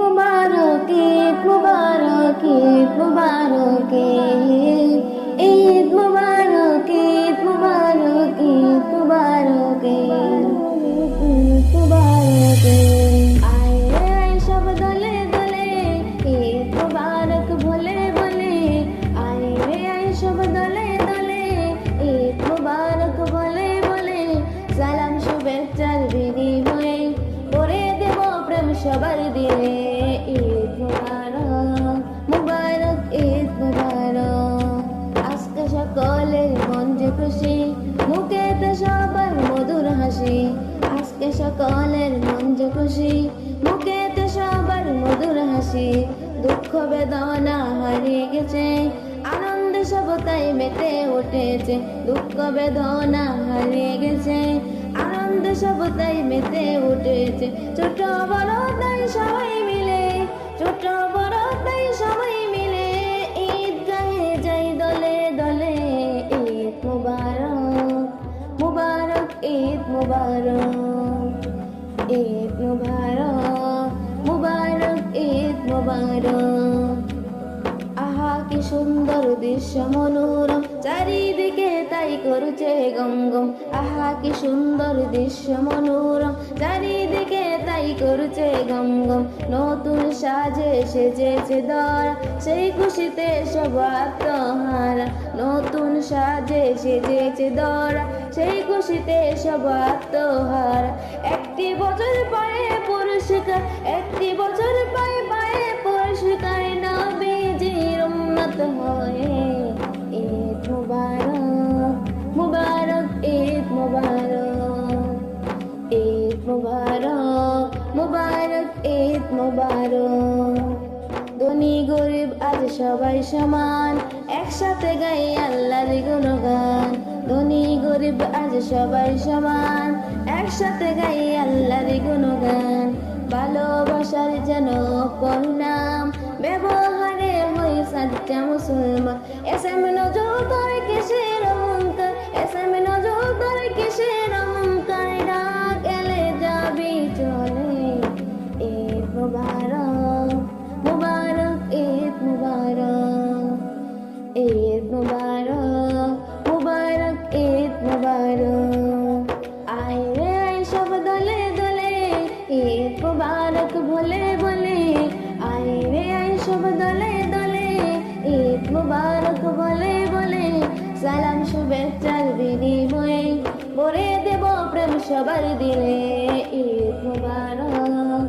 মুবারক, ঈদ মুবারক, ঈদ মুবারক, ঈদ মুবারক, ঈদ মুবারক, ঈদ মুবারক, ঈদ মুবারক। আয় রে আয় সব দলে দলে, ঈদ মুবারক বলে বলে। আয় রে আয় সব দলে দলে, ঈদ মুবারক বলে বলে। সালাম শুভেচ্ছার বিনিময়ে করে দেব প্রেম সবার দিলে। ঈদ মুবারক, মুবারক ঈদ মুবারক। আজকে সকলের মন যে খুশি, মুখেতে সবার মধুর হাসি। আজকে সকলের মন যে খুশি, মুখেতে সবার মধুর হাসি। দুঃখ বেদনা হারিয়ে গেছে, আনন্দে সব তাই মেতে উঠেছে। দুঃখ বেদনা হারিয়ে গেছে, আনন্দে সব তাই মেতে উঠেছে। ছোট বড় তাই সবাই মিলে, ছোট বড় তাই সবাই মিলে। ঈদ গায়ে যাই দলে দলে। ঈদ মুবারক, মুবারক ঈদ মুবারক, ঈদ মুবারক, মুবারক ঈদ মুবারক। আহা কি সুন্দর দৃশ্য মনোরম, চারিদিকে তাই করছে গম গম। আহা কি সুন্দর দৃশ্য মনোরম, চারিদিকে তাই করছে গম গম। নতুন সাজে সেজেছে দরা, সেই খুশিতে সব আত্মহারা। নতুন সাজে সেজেছে দরা, সেই খুশিতে সব আত্মহারা। একটি বছর পায়ে পুরস্কার, একটি বছর পায়ে পায়ে পুরস্কার। নবীজির উম্মত হয়ে ঈদ মুবারক, মুবারক ঈদ মুবারক, ঈদ মুবারক, মুবারক ঈদ মুবারক। ধনী গরিব আজ সবাই সমান, একসাথে গাই আল্লাহর গুণগান। ধনী গরিব আজ সবাই সমান, একসাথে গাই আল্লাহর গুণগান। ভালোবাসার যেন পরিণাম, ব্যবহারে হই সাচ্চা মুসলমান। এসএম নজর করে কিসের অহংকার, এসএম নজর করে কিসের অহংকার। ডাক এলে যাবি চলে। ঈদ মুবারক, মুবারক ঈদ মুবারক, ঈদ মুবারক, মুবারক ঈদ মুবারক। আয় রে আয় সব দলে দলে, ঈদ মুবারক বলে বলে। আয় রে আয় সব দলে দলে, ঈদ মুবারক বলে বলে। সালাম শুভেচ্ছার বিনিময়ে ভরে দেব প্রেম সবার দিলে। ঈদ মুবারক,